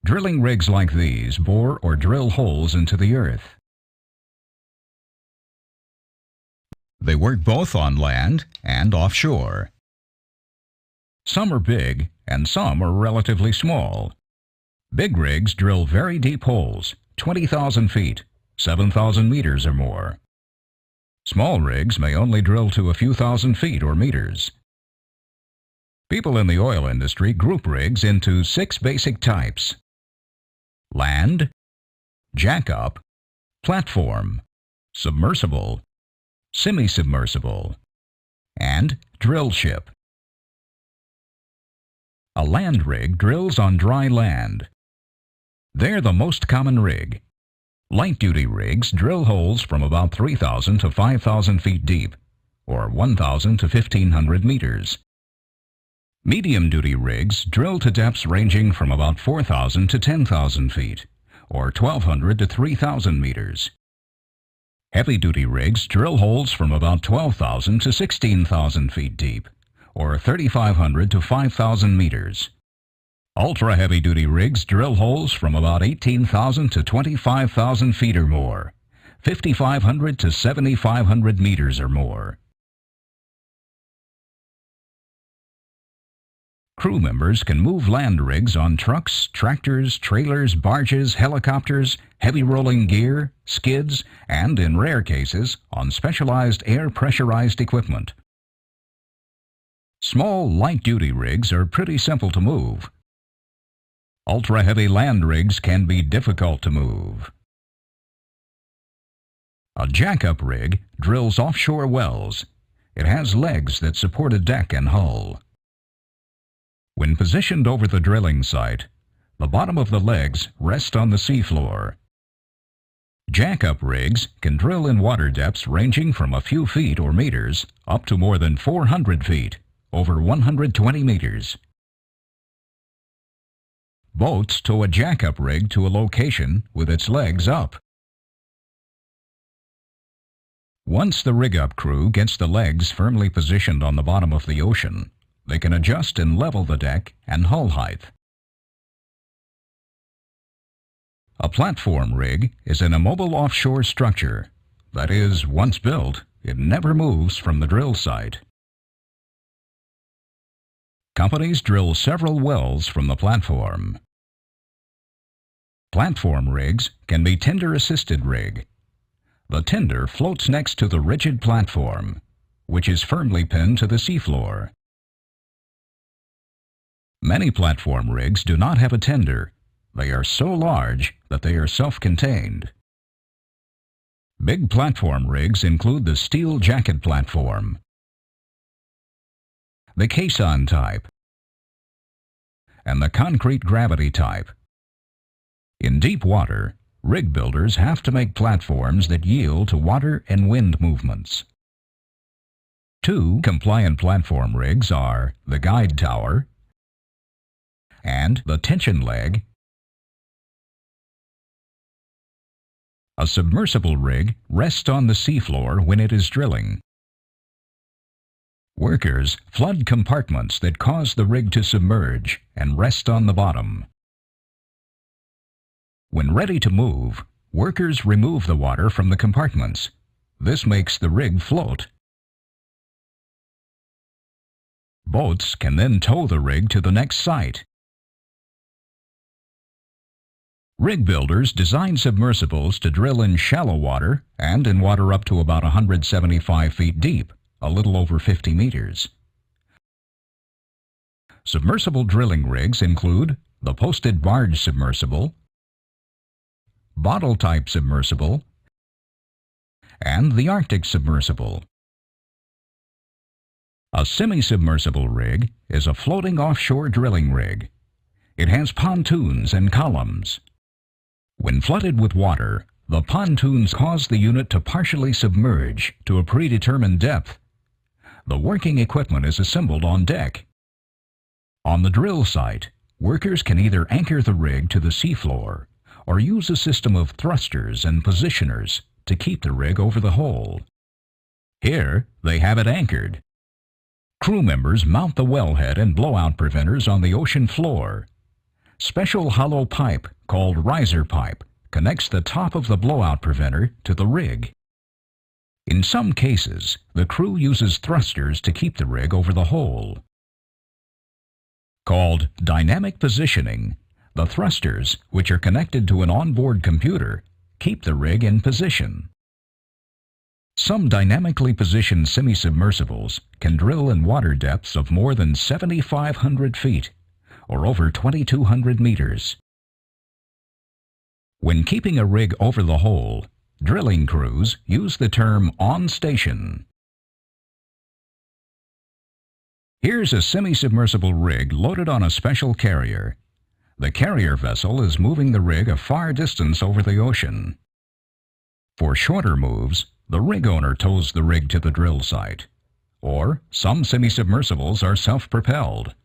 Drilling rigs like these bore or drill holes into the earth. They work both on land and offshore. Some are big and some are relatively small. Big rigs drill very deep holes, 20,000 feet, 7,000 meters or more. Small rigs may only drill to a few thousand feet or meters. People in the oil industry group rigs into 6 basic types: land, jackup, platform, submersible, semi-submersible, and drill ship. A land rig drills on dry land. They're the most common rig. Light-duty rigs drill holes from about 3,000 to 5,000 feet deep, or 1,000 to 1,500 meters. Medium-duty rigs drill to depths ranging from about 4,000 to 10,000 feet, or 1,200 to 3,000 meters. Heavy-duty rigs drill holes from about 12,000 to 16,000 feet deep, or 3,500 to 5,000 meters. Ultra-heavy-duty rigs drill holes from about 18,000 to 25,000 feet or more, 5,500 to 7,500 meters or more. Crew members can move land rigs on trucks, tractors, trailers, barges, helicopters, heavy rolling gear, skids, and in rare cases, on specialized air-pressurized equipment. Small, light-duty rigs are pretty simple to move. Ultra-heavy land rigs can be difficult to move. A jackup rig drills offshore wells. It has legs that support a deck and hull. When positioned over the drilling site, the bottom of the legs rest on the seafloor. Jackup rigs can drill in water depths ranging from a few feet or meters up to more than 400 feet, over 120 meters. Boats tow a jackup rig to a location with its legs up. Once the rig-up crew gets the legs firmly positioned on the bottom of the ocean, they can adjust and level the deck and hull height. A platform rig is an immobile offshore structure. That is, once built, it never moves from the drill site. Companies drill several wells from the platform. Platform rigs can be tender-assisted rig. The tender floats next to the rigid platform, which is firmly pinned to the seafloor. Many platform rigs do not have a tender. They are so large that they are self-contained. Big platform rigs include the steel jacket platform, the caisson type, and the concrete gravity type. In deep water, rig builders have to make platforms that yield to water and wind movements. 2 compliant platform rigs are the guide tower and the tension leg. A submersible rig rests on the seafloor when it is drilling. Workers flood compartments that cause the rig to submerge and rest on the bottom. When ready to move, workers remove the water from the compartments. This makes the rig float. Boats can then tow the rig to the next site. Rig builders design submersibles to drill in shallow water and in water up to about 175 feet deep, a little over 50 meters. Submersible drilling rigs include the posted barge submersible, bottle-type submersible, and the Arctic submersible. A semi-submersible rig is a floating offshore drilling rig. It has pontoons and columns. When flooded with water, the pontoons cause the unit to partially submerge to a predetermined depth. The working equipment is assembled on deck. On the drill site, workers can either anchor the rig to the seafloor or use a system of thrusters and positioners to keep the rig over the hole. Here, they have it anchored. Crew members mount the wellhead and blowout preventers on the ocean floor. Special hollow pipe called riser pipe connects the top of the blowout preventer to the rig. In some cases, the crew uses thrusters to keep the rig over the hole. Called dynamic positioning, the thrusters, which are connected to an onboard computer, keep the rig in position. Some dynamically positioned semi-submersibles can drill in water depths of more than 7,500 feet, or over 2,200 meters. When keeping a rig over the hole, drilling crews use the term on station. Here's a semi-submersible rig loaded on a special carrier. The carrier vessel is moving the rig a far distance over the ocean. For shorter moves, the rig owner tows the rig to the drill site. Or some semi-submersibles are self-propelled.